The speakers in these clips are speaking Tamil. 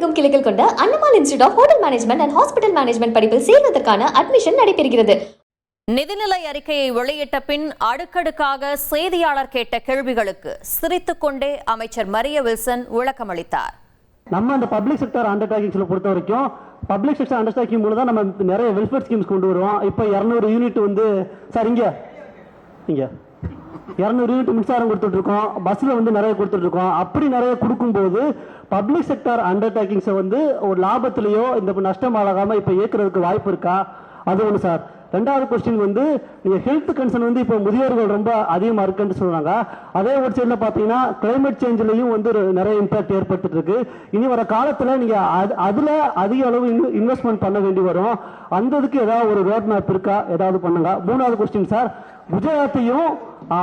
தமிழகமெங்கும் கிளைகள் கொண்ட அண்ணமால் institute of hotel management and hospital management படிப்பில் சேர்வதற்கான அட்மிஷன் நடைபெறுகிறது. நிதிநிலை அறிக்கையை வெளியிட்ட பின் அடுக்கடுக்காக செய்தியாளர் கேட்ட கேள்விகளுக்கு சிரித்துக்கொண்டே அமைச்சர் மரிய வில்சன் விளக்கம் அளித்தார். நம்ம அந்த பப்ளிக் செக்டர் அண்டர்டேக்கிங்ஸ்ல பொறுத்த வரைக்கும் பப்ளிக் செக்டர் அண்டர்டேக்கிங் மூலம் தான் நம்ம நிறைய வெல்ஃபேர் ஸ்கீம்ஸ் கொண்டு வருவோம். இப்போ 200 யூனிட் வந்து சார் இங்க 200 யூனிட் மின்சாரம் கொடுத்துட்டு இருக்கோம், பஸ்ல வந்து நிறைய கொடுத்துட்டு இருக்கோம். அப்படி நிறைய கொடுக்கும்போது பப்ளிக் செக்டர் அண்டர்டேக்கிங்ஸை வந்து ஒரு லாபத்திலேயோ இந்த நஷ்டம் ஆகாம இப்போ இயக்குறதுக்கு வாய்ப்பு இருக்கா? அது ஒன்று சார். ரெண்டாவது கொஸ்டின் வந்து நீங்க ஹெல்த் கன்சர்ன் வந்து இப்போ முதியோர்கள் ரொம்ப அதிகமாக இருக்குன்னு சொல்றாங்க. அதே ஒரு சைடில் பார்த்தீங்கன்னா கிளைமேட் சேஞ்சிலையும் வந்து நிறைய இம்பாக்ட் ஏற்பட்டு இருக்கு. இனி வர காலத்தில் நீங்க அதுல அதிக அளவு இன்வெஸ்ட்மெண்ட் பண்ண வேண்டி வரும். அந்த இதுக்கு ஏதாவது ஒரு ரோட் மேப் இருக்கா? ஏதாவது பண்ணுங்க. மூணாவது கொஸ்டின் சார், குஜராத்தையும்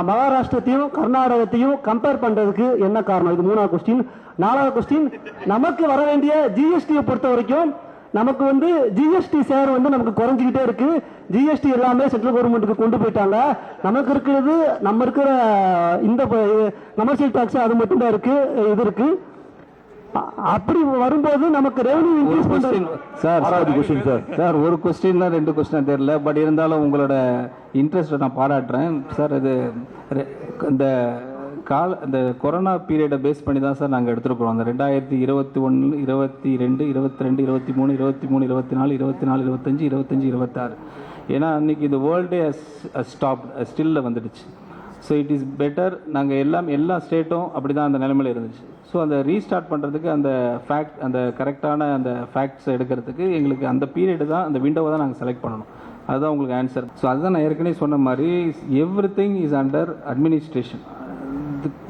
மகாராஷ்டிரத்தையும் கர்நாடகத்தையும் கம்பேர் பண்றதுக்கு என்ன காரணம்? இது மூணாவது கொஸ்டின். நாலாவது கொஸ்டின், நமக்கு வர வேண்டிய ஜிஎஸ்டியை பொறுத்த வரைக்கும் நமக்கு வந்து ஜிஎஸ்டி ஷேர் வந்து நமக்கு குறைஞ்சிக்கிட்டே இருக்கு. ஜிஎஸ்டி எல்லாமே சென்ட்ரல் கவர்மெண்ட்டுக்கு கொண்டு போயிட்டாங்க. நமக்கு இருக்கிறது நம்ம இருக்கிற இந்த கமர்ஷியல் டாக்ஸ் அது மட்டும் தான் இருக்கு. இது இருக்கு. அப்படி வரும்போது நமக்கு ரெவன்யூ இன்க்ரீஸ் பண்றது சார். சார் ஒரு கொஸ்டின் தான் 2 கொஸ்டின் தெரியல. பட் இருந்தாலும் உங்களோட இன்ட்ரெஸ்ட்டை நான் பாராட்டுறேன் சார். இது இந்த கொரோனா பீரியடை பேஸ் பண்ணி தான் சார் நாங்கள் எடுத்துருக்குறோம். அந்த 2021, 22, 22, 23, 23, 24, 24, 25, 25, 26. ஏன்னா அன்னைக்கு இந்த வேர்ல்டே ஸ்டாப் ஸ்டில்ல வந்துடுச்சு. So it is better. நாங்கள் எல்லா ஸ்டேட்டும் அப்படி தான் அந்த நிலைமையில் இருந்துச்சு. ஸோ அந்த ரீஸ்டார்ட் பண்ணுறதுக்கு அந்த கரெக்டான அந்த ஃபேக்ட்ஸை எடுக்கிறதுக்கு எங்களுக்கு அந்த பீரியடு தான், அந்த விண்டோவை தான் நாங்கள் செலக்ட் பண்ணணும். அதுதான் உங்களுக்கு ஆன்சர். ஸோ அதுதான் நான் ஏற்கனவே சொன்ன மாதிரி everything is under administration.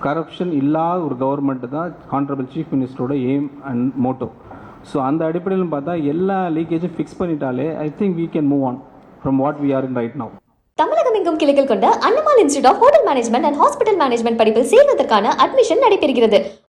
Corruption இல்லாத ஒரு கவர்மெண்ட் தான் ஹானரபிள் சீஃப் மினிஸ்டரோட எய்ம் அண்ட் மோட்டோ. ஸோ அந்த அடிப்படையில் பார்த்தா எல்லா லீக்கேஜும் ஃபிக்ஸ் பண்ணிட்டாலே I think we can move on from what we are in right now. தமிழகமெங்கும் கிளைகள் கொண்ட அண்ணமால் institute of hotel management and hospital management படிப்பில் சேர்வதற்கான அட்மிஷன் நடைபெறுகிறது.